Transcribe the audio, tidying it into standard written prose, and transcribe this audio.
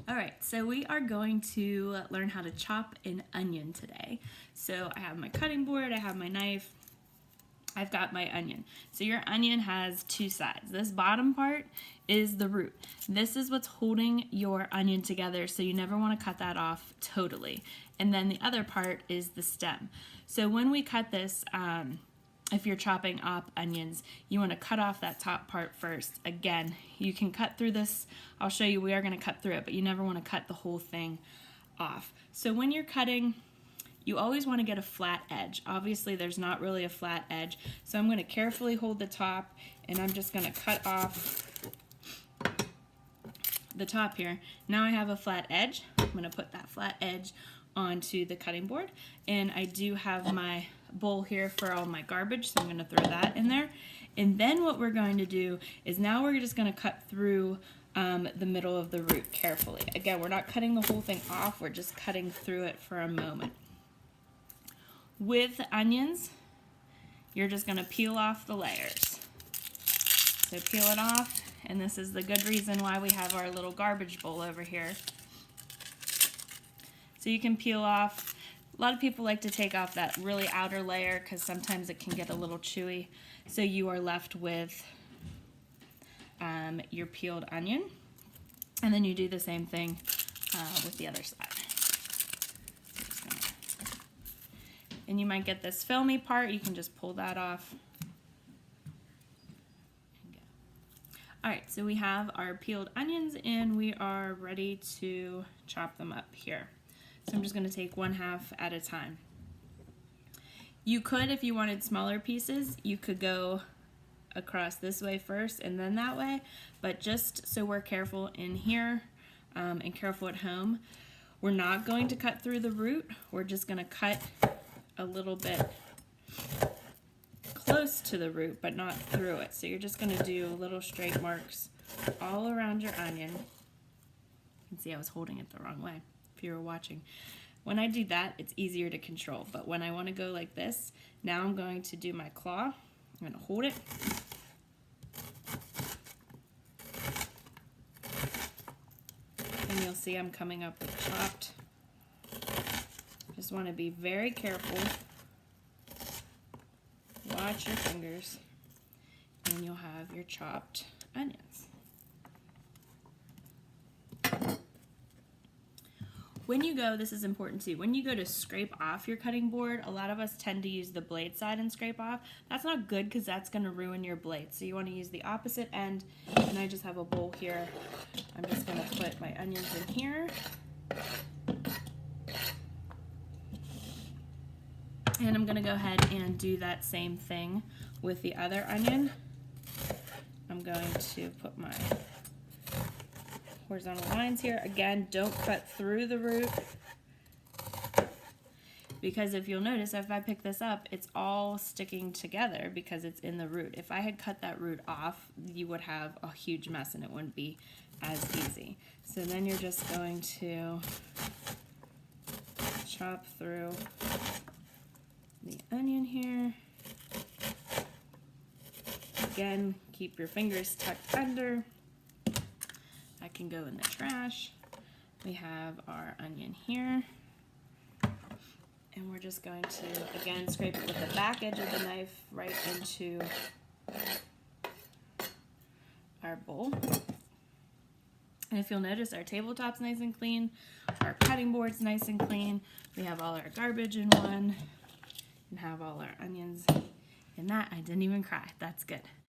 All right, so we are going to learn how to chop an onion today. So I have my cutting board, I have my knife, I've got my onion. So your onion has two sides. This bottom part is the root. This is what's holding your onion together, so you never want to cut that off totally. And then the other part is the stem. So when we cut this, if you're chopping up onions, you want to cut off that top part first. Again, you can cut through this. I'll show you we are going to cut through it, but you never want to cut the whole thing off. So when you're cutting, you always want to get a flat edge. Obviously, there's not really a flat edge, so I'm going to carefully hold the top, and I'm just going to cut off the top here. Now I have a flat edge. I'm going to put that flat edge onto the cutting board, and I do have my bowl here for all my garbage, so I'm going to throw that in there. And then what we're going to do is now we're just going to cut through the middle of the root carefully. Again, we're not cutting the whole thing off, we're just cutting through it for a moment. With onions, you're just going to peel off the layers. So peel it off, and this is the good reason why we have our little garbage bowl over here. So you can peel off. A lot of people like to take off that really outer layer because sometimes it can get a little chewy. So you are left with your peeled onion. And then you do the same thing with the other side. And you might get this filmy part. You can just pull that off. All right, so we have our peeled onions and we are ready to chop them up here. So I'm just going to take 1/2 at a time. You could, if you wanted smaller pieces, you could go across this way first and then that way, but just so we're careful in here and careful at home, we're not going to cut through the root. We're just going to cut a little bit close to the root, but not through it. So you're just going to do little straight marks all around your onion. You can see I was holding it the wrong way if you were watching. When I do that, it's easier to control, but when I want to go like this, now I'm going to do my claw. I'm going to hold it. And you'll see I'm coming up with chopped. Just want to be very careful. Watch your fingers, and you'll have your chopped onions. When you go, this is important too, when you go to scrape off your cutting board, a lot of us tend to use the blade side and scrape off. That's not good because that's going to ruin your blade. So you want to use the opposite end, and I just have a bowl here. I'm just going to put my onions in here. And I'm going to go ahead and do that same thing with the other onion. I'm going to put my horizontal lines here. Again, don't cut through the root, because if you'll notice, if I pick this up, it's all sticking together because it's in the root. If I had cut that root off, you would have a huge mess and it wouldn't be as easy. So then you're just going to chop through the onion here. Again, keep your fingers tucked under. I can go in the trash. We have our onion here. And we're just going to, again, scrape it with the back edge of the knife right into our bowl. And if you'll notice, our tabletop's nice and clean. Our cutting board's nice and clean. We have all our garbage in one. And have all our onions in that. I didn't even cry. That's good.